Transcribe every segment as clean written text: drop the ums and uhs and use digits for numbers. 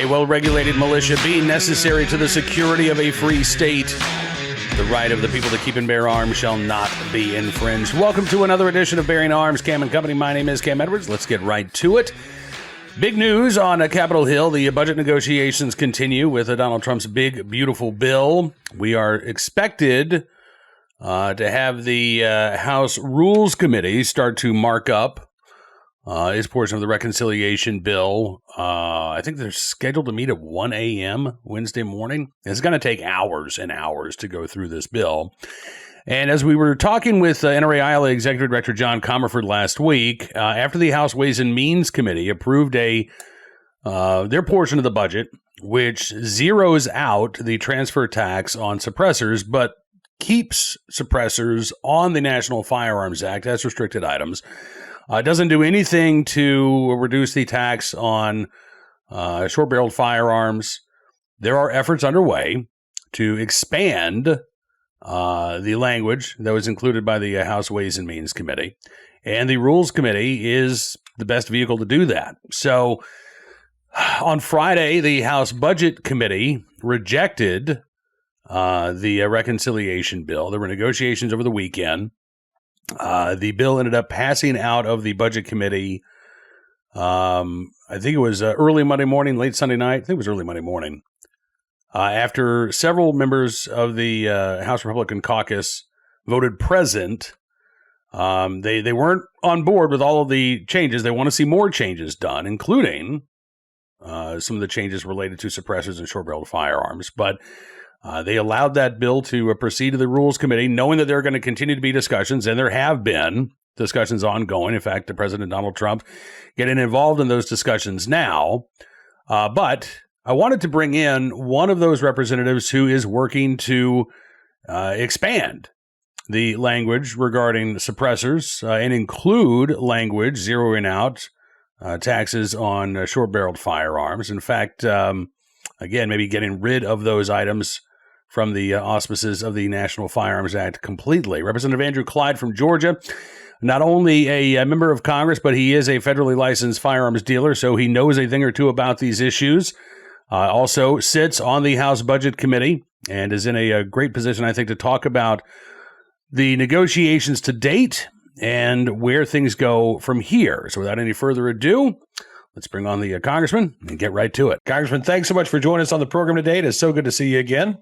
A well-regulated militia being necessary to the security of a free state. The right of the people to keep and bear arms shall not be infringed. Welcome to another edition of Bearing Arms, Cam and Company. My name is Cam Edwards. Let's get right to it. Big news on Capitol Hill. The budget negotiations continue with Donald Trump's big, beautiful bill. We are expected to have the House Rules Committee start to mark up his portion of the reconciliation bill. I think they're scheduled to meet at 1 a.m. Wednesday morning. It's going to take hours and hours to go through this bill. And as we were talking with NRA Iowa Executive Director John Comerford last week, after the House Ways and Means Committee approved their portion of the budget, which zeroes out the transfer tax on suppressors, but keeps suppressors on the National Firearms Act as restricted items. Doesn't do anything to reduce the tax on short-barreled firearms. There are efforts underway to expand the language that was included by the House Ways and Means Committee. And the Rules Committee is the best vehicle to do that. So on Friday, the House Budget Committee rejected the reconciliation bill. There were negotiations over the weekend. The bill ended up passing out of the Budget Committee. I think it was early Monday morning, late Sunday night. I think it was early Monday morning. After several members of the House Republican caucus voted present, they weren't on board with all of the changes. They want to see more changes done, including some of the changes related to suppressors and short-barreled firearms. But they allowed that bill to proceed to the Rules Committee, knowing that there are going to continue to be discussions, and there have been discussions ongoing. In fact, the President Donald Trump getting involved in those discussions now. But I wanted to bring in one of those representatives who is working to expand the language regarding suppressors and include language zeroing out taxes on short-barreled firearms. In fact, again, maybe getting rid of those items from the auspices of the National Firearms Act completely. Representative Andrew Clyde from Georgia, not only a member of Congress, but he is a federally licensed firearms dealer, so he knows a thing or two about these issues. Also sits on the House Budget Committee and is in a great position, I think, to talk about the negotiations to date and where things go from here. So without any further ado, let's bring on the Congressman and get right to it. Congressman, thanks so much for joining us on the program today. It is so good to see you again.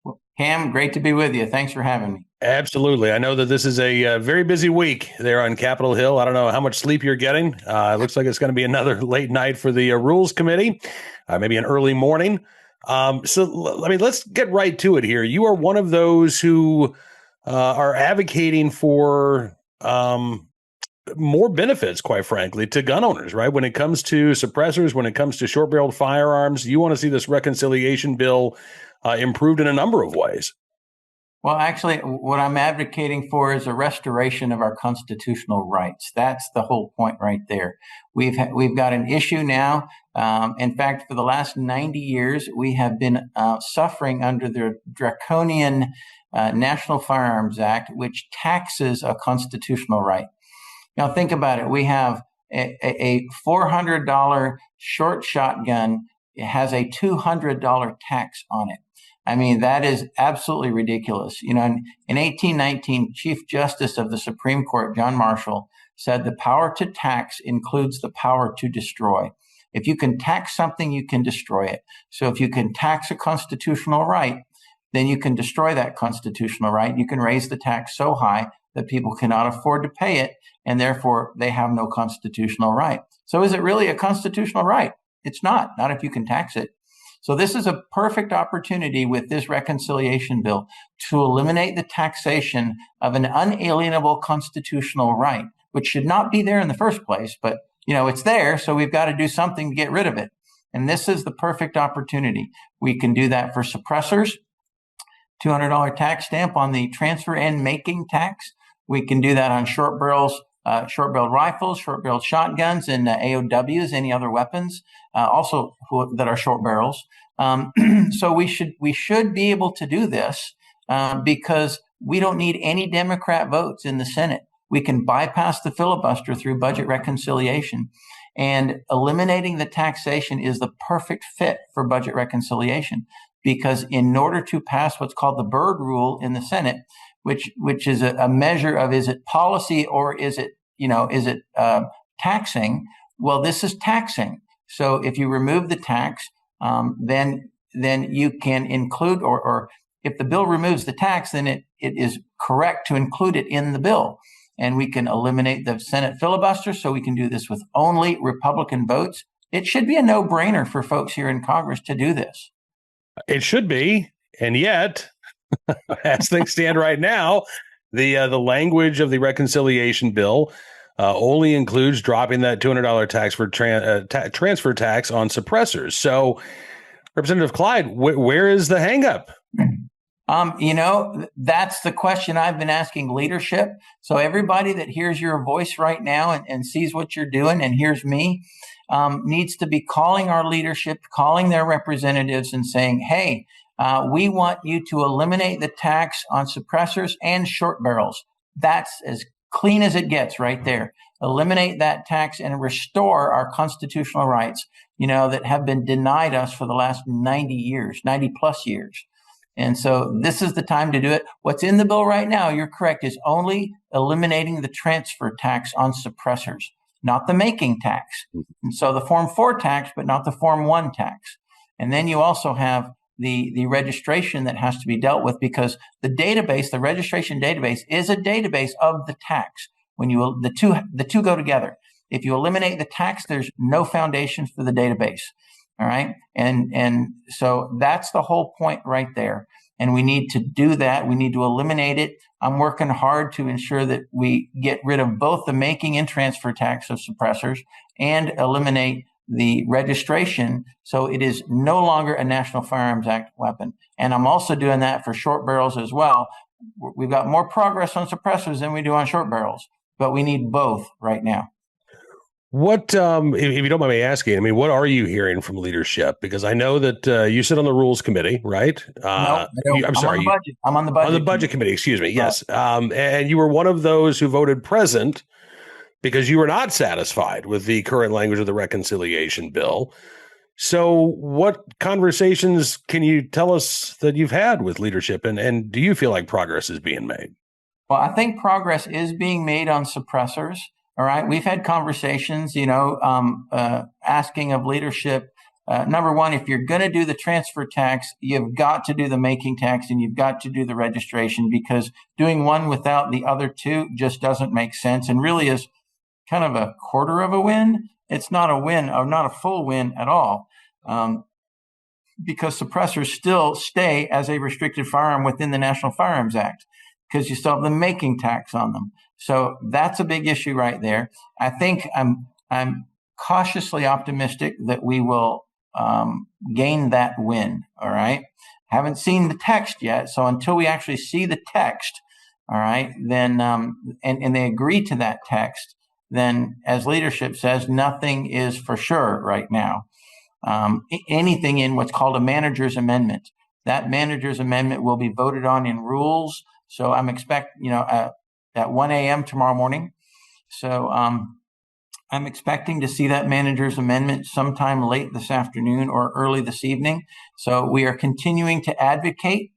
Well, Cam, great to be with you. Thanks for having me. Absolutely. I know that this is a very busy week there on Capitol Hill. I don't know how much sleep you're getting. It looks like it's going to be another late night for the Rules Committee, maybe an early morning. Let's get right to it here. You are one of those who are advocating for more benefits, quite frankly, to gun owners, right? When it comes to suppressors, when it comes to short-barreled firearms, you want to see this reconciliation bill improved in a number of ways. Well, actually, what I'm advocating for is a restoration of our constitutional rights. That's the whole point right there. We've got an issue now. In fact, for the last 90 years, we have been suffering under the draconian National Firearms Act, which taxes a constitutional right. Now, think about it. We have a $400 short shotgun. It has a $200 tax on it. I mean, that is absolutely ridiculous. You know, in 1819, Chief Justice of the Supreme Court, John Marshall, said the power to tax includes the power to destroy. If you can tax something, you can destroy it. So if you can tax a constitutional right, then you can destroy that constitutional right. You can raise the tax so high that people cannot afford to pay it, and therefore they have no constitutional right. So is it really a constitutional right? It's not if you can tax it. So this is a perfect opportunity with this reconciliation bill to eliminate the taxation of an unalienable constitutional right, which should not be there in the first place, but it's there, so we've got to do something to get rid of it. And this is the perfect opportunity. We can do that for suppressors, $200 tax stamp on the transfer and making tax. We can do that on short-barreled rifles, short-barreled shotguns, and AOWs, any other weapons, also that are short barrels. So we should be able to do this because we don't need any Democrat votes in the Senate. We can bypass the filibuster through budget reconciliation. And eliminating the taxation is the perfect fit for budget reconciliation, because in order to pass what's called the Byrd Rule in the Senate, which is a measure of, is it policy or is it taxing? Well, this is taxing. So if you remove the tax, then you can include, or if the bill removes the tax, then it is correct to include it in the bill. And we can eliminate the Senate filibuster, so we can do this with only Republican votes. It should be a no-brainer for folks here in Congress to do this. It should be, and yet, as things stand right now, the language of the reconciliation bill only includes dropping that $200 tax for transfer tax on suppressors. So, Representative Clyde, where is the hangup? That's the question I've been asking leadership. So everybody that hears your voice right now and sees what you're doing and hears me needs to be calling our leadership, calling their representatives and saying, hey, we want you to eliminate the tax on suppressors and short barrels. That's as clean as it gets right there. Eliminate that tax and restore our constitutional rights, that have been denied us for the last 90 plus years. And so this is the time to do it. What's in the bill right now, you're correct, is only eliminating the transfer tax on suppressors, not the making tax. And so the Form 4 tax, but not the Form 1 tax. And then you also have the registration that has to be dealt with, because the registration database is a database of the tax. When the two go together. If you eliminate the tax, there's no foundation for the database. All right. And so that's the whole point right there. And we need to do that. We need to eliminate it. I'm working hard to ensure that we get rid of both the making and transfer tax of suppressors and eliminate the registration, so it is no longer a National Firearms Act weapon. And I'm also doing that for short barrels as well. We've got more progress on suppressors than we do on short barrels, but we need both right now. What, if you don't mind me asking, what are you hearing from leadership? Because I know that you sit on the Rules Committee, right? No, I don't. I'm sorry. I'm on the budget. On the Budget Committee, excuse me. Yes. And you were one of those who voted present because you were not satisfied with the current language of the reconciliation bill. So what conversations can you tell us that you've had with leadership, and do you feel like progress is being made? Well, I think progress is being made on suppressors. All right. We've had conversations, asking of leadership, number one, if you're going to do the transfer tax, you've got to do the making tax and you've got to do the registration, because doing one without the other two just doesn't make sense and really is kind of a quarter of a win. It's not a win, or not a full win at all, because suppressors still stay as a restricted firearm within the National Firearms Act, because you still have the making tax on them. So that's a big issue right there. I think I'm cautiously optimistic that we will gain that win. All right. Haven't seen the text yet. So until we actually see the text, all right, then and they agree to that text, then as leadership says, nothing is for sure right now. Anything in what's called a manager's amendment. That manager's amendment will be voted on in rules. So I'm expecting, at 1 a.m. tomorrow morning. So I'm expecting to see that manager's amendment sometime late this afternoon or early this evening. So we are continuing to advocate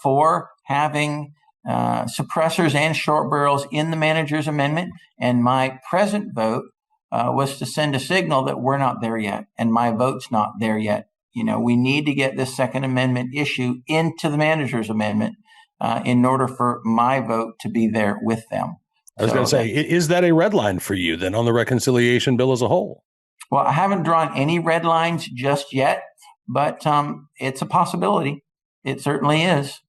for having suppressors and short barrels in the manager's amendment. And my present vote was to send a signal that we're not there yet, and my vote's not there yet. We need to get this Second Amendment issue into the manager's amendment in order for my vote to be there with them. I was going to say, is that a red line for you then on the reconciliation bill as a whole? Well, I haven't drawn any red lines just yet, but it's a possibility. It certainly is.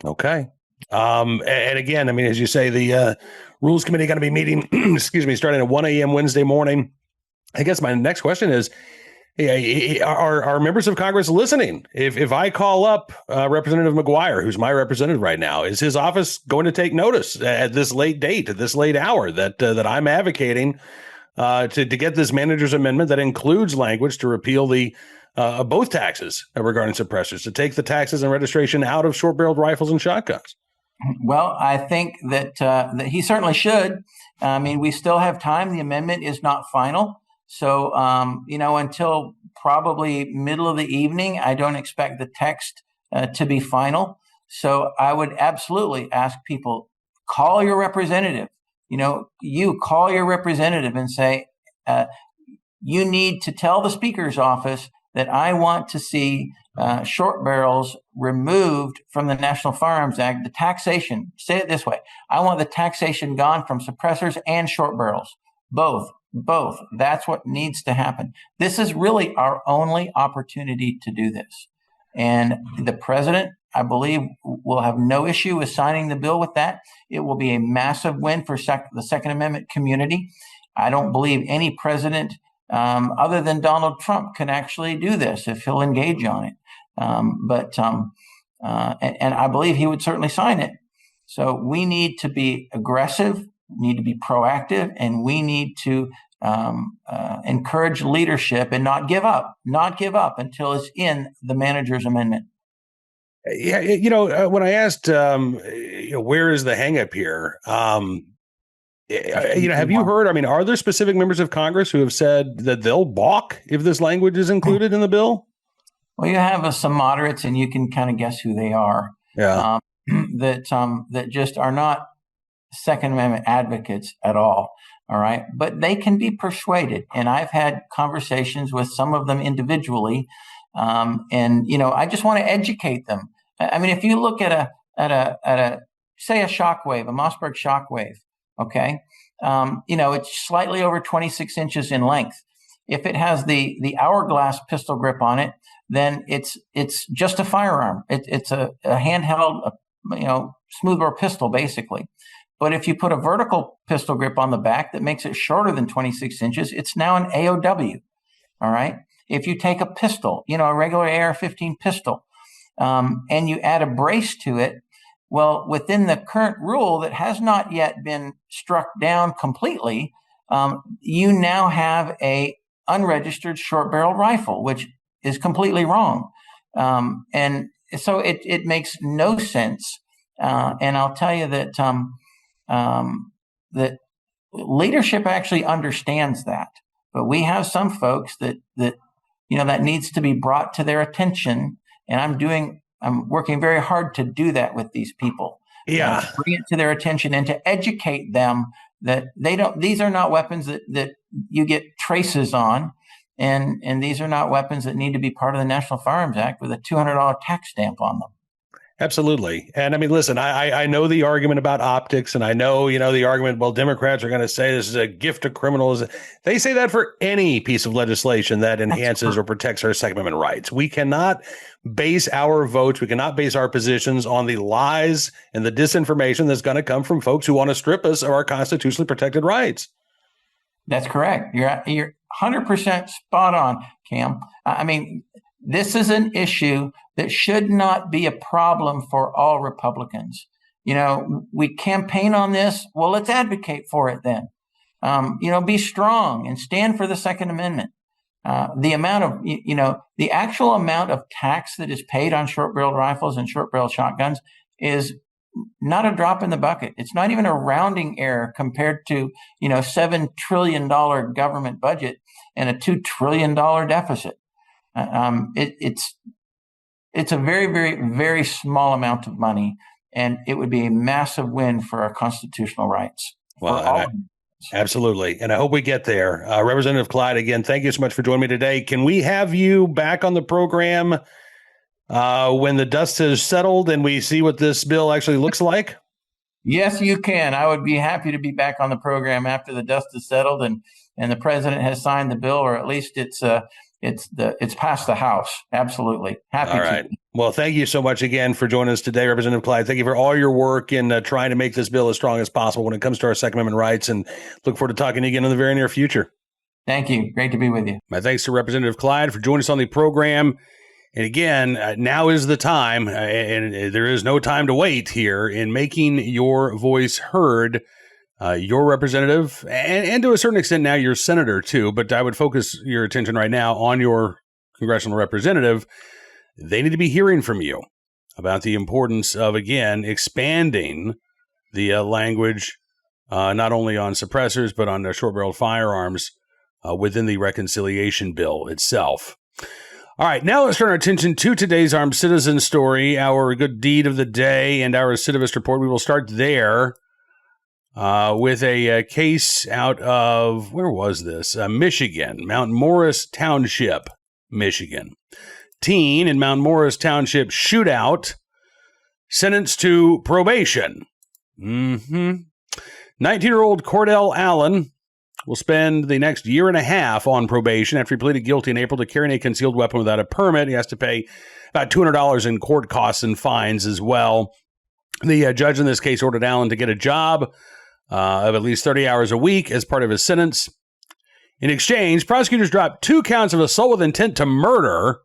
Okay. And again, as you say, the Rules Committee going to be meeting, starting at 1 a.m. Wednesday morning. I guess my next question is, are members of Congress listening? If I call up Representative McGuire, who's my representative right now, is his office going to take notice at this late date, at this late hour, that I'm advocating to get this manager's amendment that includes language to repeal the both taxes regarding suppressors, to take the taxes and registration out of short-barreled rifles and shotguns? Well, I think that he certainly should. I mean, we still have time. The amendment is not final. So, until probably middle of the evening, I don't expect the text to be final. So I would absolutely ask people, call your representative. You call your representative and say, you need to tell the speaker's office that I want to see short barrels removed from the National Firearms Act. The taxation, say it this way, I want the taxation gone from suppressors and short barrels, both. That's what needs to happen. This is really our only opportunity to do this. And the president, I believe, will have no issue with signing the bill with that. It will be a massive win for the Second Amendment community. I don't believe any president other than Donald Trump can actually do this if he'll engage on it. And I believe he would certainly sign it. So we need to be aggressive, need to be proactive, and we need to encourage leadership and not give up until it's in the manager's amendment. Yeah, when I asked, where is the hangup here? Have you heard? I mean, are there specific members of Congress who have said that they'll balk if this language is included in the bill? Well, you have some moderates, and you can kind of guess who they are. Yeah. That just are not Second Amendment advocates at all. All right, but they can be persuaded, and I've had conversations with some of them individually, and I just want to educate them. I mean, if you look at a say a shockwave, a Mossberg shockwave, okay, it's slightly over 26 inches in length. If it has the hourglass pistol grip on it, then it's just a firearm. It's a handheld, smoothbore pistol, basically. But if you put a vertical pistol grip on the back that makes it shorter than 26 inches, it's now an AOW. All right. If you take a pistol, a regular AR-15 pistol, and you add a brace to it, well, within the current rule that has not yet been struck down completely, you now have a unregistered short barrel rifle, which is completely wrong. And so it makes no sense. And I'll tell you that that leadership actually understands that, but we have some folks that needs to be brought to their attention, and I'm working very hard to do that with these people. Yeah, to bring it to their attention and to educate them that these are not weapons that you get traces on, and these are not weapons that need to be part of the National Firearms Act with a $200 tax stamp on them. Absolutely. And I mean, listen, I know the argument about optics, and I know, the argument, well, Democrats are going to say this is a gift to criminals. They say that for any piece of legislation that enhances or protects our Second Amendment rights. We cannot base our votes, we cannot base our positions on the lies and the disinformation that's going to come from folks who want to strip us of our constitutionally protected rights. That's correct. You're 100% spot on, Cam. I mean, this is an issue that should not be a problem for all Republicans. We campaign on this. Well, let's advocate for it then. Be strong and stand for the Second Amendment. The amount of, the actual amount of tax that is paid on short-barreled rifles and short-barreled shotguns is not a drop in the bucket. It's not even a rounding error compared to, $7 trillion government budget and a $2 trillion deficit. It's a very, very, very small amount of money, and it would be a massive win for our constitutional rights. Well, absolutely. And I hope we get there. Representative Clyde, again, thank you so much for joining me today. Can we have you back on the program when the dust has settled and we see what this bill actually looks like? Yes, you can. I would be happy to be back on the program after the dust is settled and the president has signed the bill, or at least it's past the House. Absolutely. Happy all right. to. Well, thank you so much again for joining us today, Representative Clyde. Thank you for all your work in trying to make this bill as strong as possible when it comes to our Second Amendment rights, and look forward to talking to you again in the very near future. Thank you. Great to be with you. My thanks to Representative Clyde for joining us on the program. And again, now is the time, and there is no time to wait here in making your voice heard. Your representative, and to a certain extent now your senator too, but I would focus your attention right now on your congressional representative. They need to be hearing from you. about the importance of, again, expanding the language not only on suppressors, but on short-barreled firearms within the reconciliation bill itself. All right, now let's turn our attention to today's armed citizen story, our good deed of the day, and our recidivist report. We will start there with a case out of, where was this? Michigan, Mount Morris Township, Michigan. Teen in Mount Morris Township shootout, sentenced to probation. 19-year-old Cordell Allen will spend the next year and a half on probation after he pleaded guilty in April to carrying a concealed weapon without a permit. He has to pay about $200 in court costs and fines as well. The judge in this case ordered Allen to get a job of at least 30 hours a week as part of his sentence. In exchange, prosecutors dropped 2 counts of assault with intent to murder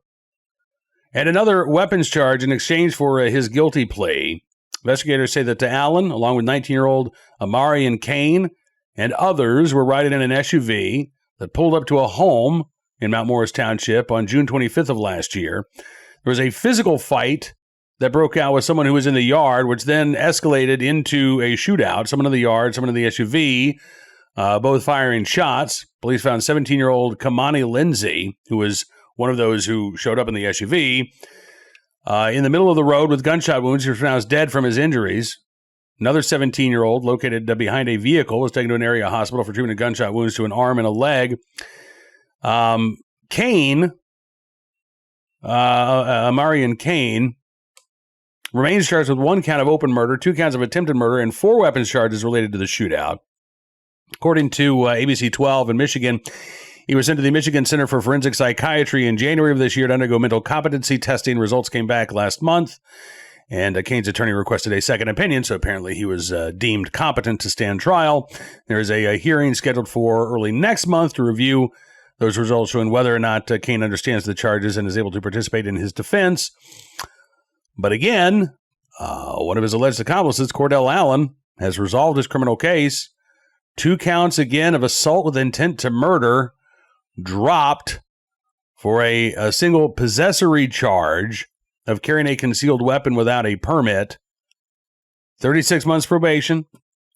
and another weapons charge in exchange for his guilty plea. Investigators say that Allen, along with 19-year-old Amarian Kane and others, were riding in an SUV that pulled up to a home in Mount Morris Township on June 25th of last year. There was a physical fight that broke out with someone who was in the yard, which then escalated into a shootout. Someone in the yard, someone in the SUV, both firing shots. Police found 17-year-old Kamani Lindsay, who was one of those who showed up in the SUV, in the middle of the road with gunshot wounds. He was pronounced dead from his injuries. Another 17-year-old located behind a vehicle was taken to an area hospital for treatment of gunshot wounds to an arm and a leg. Amarian Kane, remains charged with 1 count of open murder, 2 counts of attempted murder, and 4 weapons charges related to the shootout. According to ABC 12 in Michigan, he was sent to the Michigan Center for Forensic Psychiatry in January of this year to undergo mental competency testing. Results came back last month, and Kane's attorney requested a second opinion, so apparently he was deemed competent to stand trial. There is a hearing scheduled for early next month to review those results, showing whether or not Kane understands the charges and is able to participate in his defense. But again, one of his alleged accomplices, Cordell Allen, has resolved his criminal case. 2 counts again of assault with intent to murder dropped for a single possessory charge of carrying a concealed weapon without a permit. 36 months probation,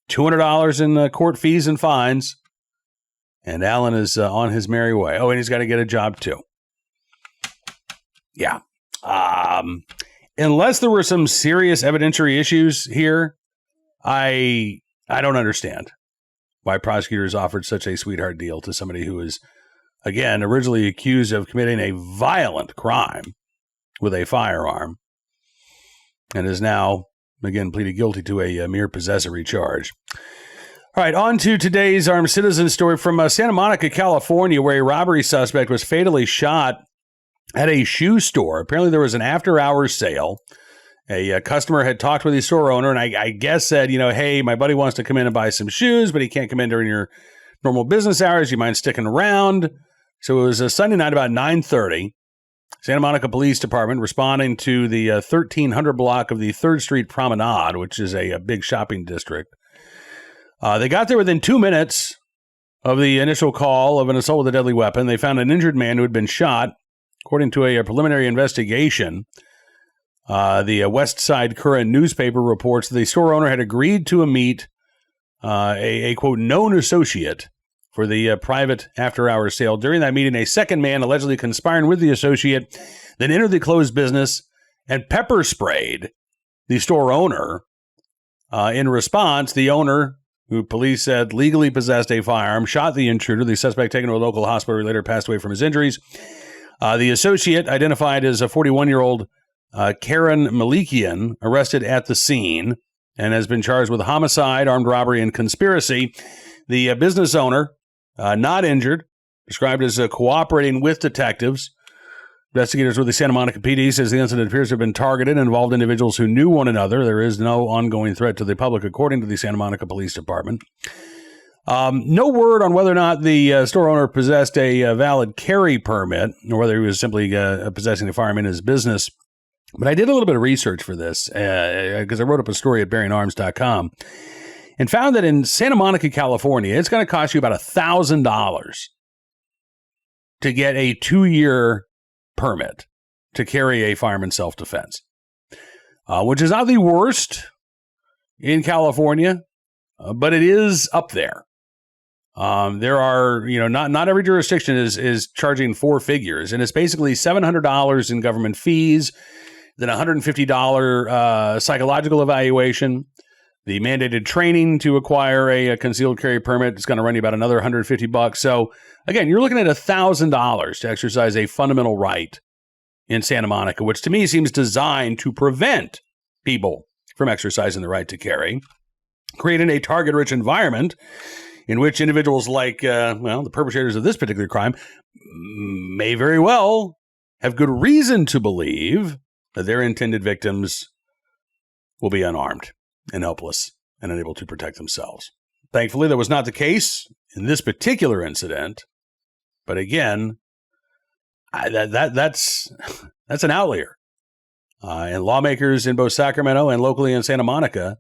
$200 in court fees and fines, and Allen is on his merry way. Oh, and he's got to get a job too. Yeah. Unless there were some serious evidentiary issues here, I don't understand why prosecutors offered such a sweetheart deal to somebody who is, again, originally accused of committing a violent crime with a firearm and is now, again, pleaded guilty to a mere possessory charge. All right, on to today's armed citizen story from Santa Monica, California, where a robbery suspect was fatally shot at a shoe store. Apparently, there was an after-hours sale. A customer had talked with the store owner and I guess said, hey, my buddy wants to come in and buy some shoes, but he can't come in during your normal business hours. You mind sticking around? So it was a Sunday night about 9:30. Santa Monica Police Department responding to the 1300 block of the 3rd Street Promenade, which is a big shopping district. They got there within 2 minutes of the initial call of an assault with a deadly weapon. They found an injured man who had been shot. According to a preliminary investigation, the West Side Current newspaper reports the store owner had agreed to meet a quote, known associate for the private after-hours sale. During that meeting, a second man allegedly conspiring with the associate then entered the closed business and pepper sprayed the store owner. In response, the owner, who police said legally possessed a firearm, shot the intruder. The suspect taken to a local hospital where he later passed away from his injuries. The associate, identified as a 41-year-old Karen Malikian, arrested at the scene and has been charged with homicide, armed robbery, and conspiracy. The business owner, not injured, described as cooperating with detectives. Investigators with the Santa Monica PD says the incident appears to have been targeted and involved individuals who knew one another. There is no ongoing threat to the public, according to the Santa Monica Police Department. No word on whether or not the store owner possessed a valid carry permit or whether he was simply possessing a firearm in his business. But I did a little bit of research for this because I wrote up a story at bearingarms.com and found that in Santa Monica, California, it's going to cost you about $1,000 to get a 2-year permit to carry a firearm in self-defense. which is not the worst in California, but it is up there. There are, not every jurisdiction is charging four figures, and it's basically $700 in government fees, then $150 psychological evaluation, the mandated training to acquire a concealed carry permit is going to run you about another $150. So again, you're looking at $1,000 to exercise a fundamental right in Santa Monica, which to me seems designed to prevent people from exercising the right to carry, creating a target-rich environment in which individuals like, the perpetrators of this particular crime may very well have good reason to believe that their intended victims will be unarmed and helpless and unable to protect themselves. Thankfully, that was not the case in this particular incident. But again, that's an outlier. And lawmakers in both Sacramento and locally in Santa Monica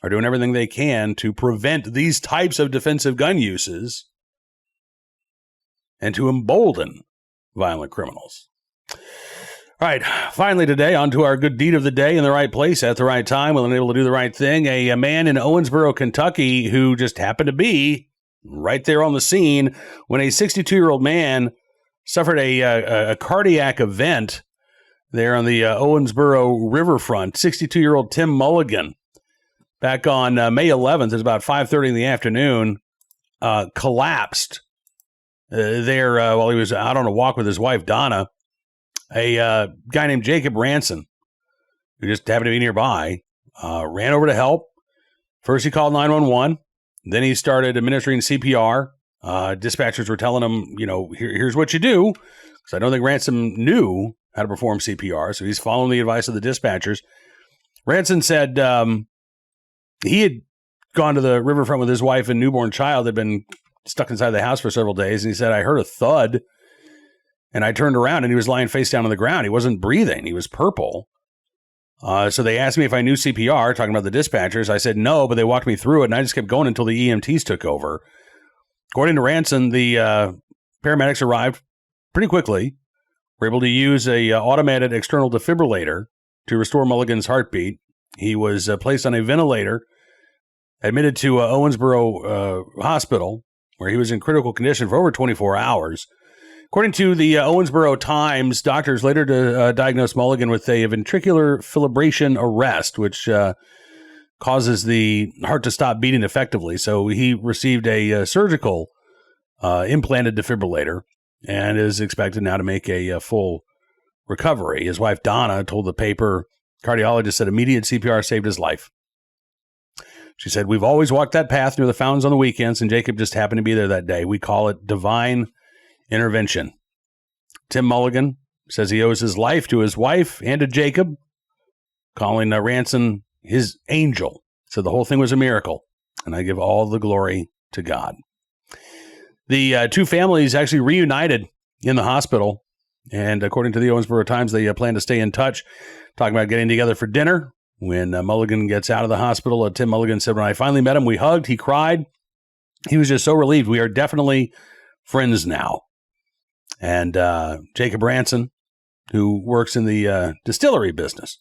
are doing everything they can to prevent these types of defensive gun uses and to embolden violent criminals. All right, finally today, on to our good deed of the day, in the right place at the right time, willing and able to do the right thing. A man in Owensboro, Kentucky, who just happened to be right there on the scene when a 62-year-old man suffered a cardiac event there on the Owensboro riverfront. 62-year-old Tim Mulligan, back on May 11th, at about 5:30 in the afternoon, collapsed there while he was out on a walk with his wife, Donna. A guy named Jacob Ranson, who just happened to be nearby, ran over to help. First, he called 911. Then he started administering CPR. Dispatchers were telling him, here's what you do. Because I don't think Ransom knew how to perform CPR, so he's following the advice of the dispatchers. Ranson said he had gone to the riverfront with his wife and newborn child. They'd been stuck inside the house for several days, and he said, I heard a thud. And I turned around and he was lying face down on the ground. He wasn't breathing. He was purple. So they asked me if I knew CPR, talking about the dispatchers. I said no, but they walked me through it, and I just kept going until the EMTs took over. According to Ranson, the paramedics arrived pretty quickly, were able to use a automated external defibrillator to restore Mulligan's heartbeat. He was placed on a ventilator, admitted to Owensboro Hospital, where he was in critical condition for over 24 hours. According to the Owensboro Times, doctors later diagnosed Mulligan with a ventricular fibrillation arrest, which causes the heart to stop beating effectively. So he received a surgical implanted defibrillator and is expected now to make a full recovery. His wife, Donna, told the paper, cardiologist said immediate CPR saved his life. She said, we've always walked that path near the fountains on the weekends, and Jacob just happened to be there that day. We call it divine intervention. Tim Mulligan says he owes his life to his wife and to Jacob, calling Ranson his angel. So the whole thing was a miracle, and I give all the glory to God. The two families actually reunited in the hospital, and according to the Owensboro Times, they plan to stay in touch, talking about getting together for dinner. When Mulligan gets out of the hospital, Tim Mulligan said, when I finally met him, we hugged, he cried. He was just so relieved. We are definitely friends now. And Jacob Ranson, who works in the distillery business,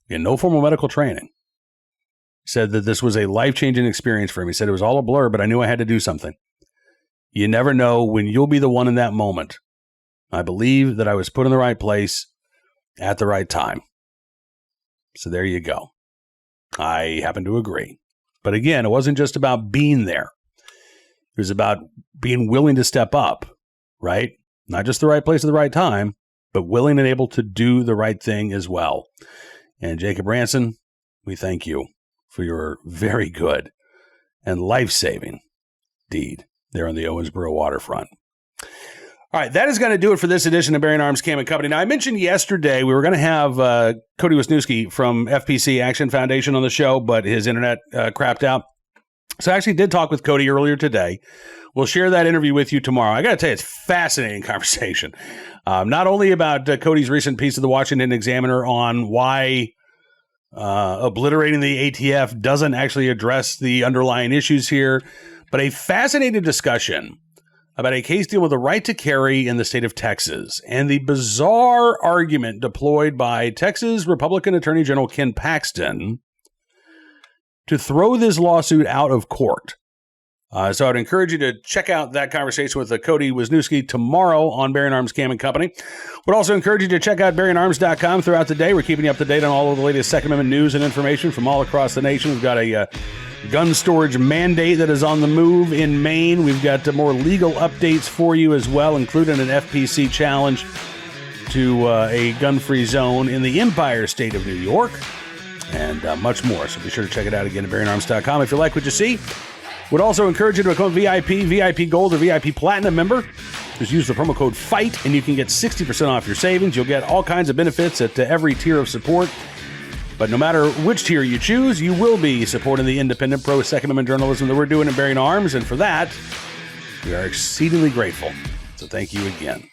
in no formal medical training, said that this was a life-changing experience for him. He said it was all a blur, but I knew I had to do something. You never know when you'll be the one in that moment. I believe that I was put in the right place at the right time. So there you go. I happen to agree. But again, it wasn't just about being there. It was about being willing to step up, right? Not just the right place at the right time, but willing and able to do the right thing as well. And Jacob Ranson, we thank you for your very good and life-saving deed there on the Owensboro waterfront. All right, that is going to do it for this edition of Bearing Arms Cam and Company. Now, I mentioned yesterday we were going to have Cody Wisniewski from FPC Action Foundation on the show, but his internet crapped out. So I actually did talk with Cody earlier today. We'll share that interview with you tomorrow. I got to tell you, it's a fascinating conversation. Not only about Cody's recent piece of the Washington Examiner on why obliterating the ATF doesn't actually address the underlying issues here, but a fascinating discussion about a case dealing with the right to carry in the state of Texas and the bizarre argument deployed by Texas Republican Attorney General Ken Paxton to throw this lawsuit out of court. So I'd encourage you to check out that conversation with Cody Wisniewski tomorrow on Bearing Arms Cam & Company. Would also encourage you to check out bearingarms.com throughout the day. We're keeping you up to date on all of the latest Second Amendment news and information from all across the nation. We've got a gun storage mandate that is on the move in Maine. We've got more legal updates for you as well, including an FPC challenge to a gun-free zone in the Empire State of New York, and much more. So be sure to check it out again at bearingarms.com if you like what you see. Would also encourage you to become a VIP Gold, or VIP Platinum member. Just use the promo code FIGHT, and you can get 60% off your savings. You'll get all kinds of benefits at every tier of support. But no matter which tier you choose, you will be supporting the independent pro-Second Amendment journalism that we're doing at Bearing Arms. And for that, we are exceedingly grateful. So thank you again.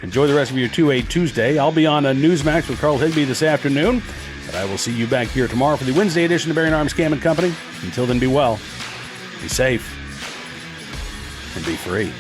Enjoy the rest of your 2A Tuesday. I'll be on Newsmax with Carl Higbee this afternoon. But I will see you back here tomorrow for the Wednesday edition of Bearing Arms Cam & Company. Until then, be well. Be safe and be free.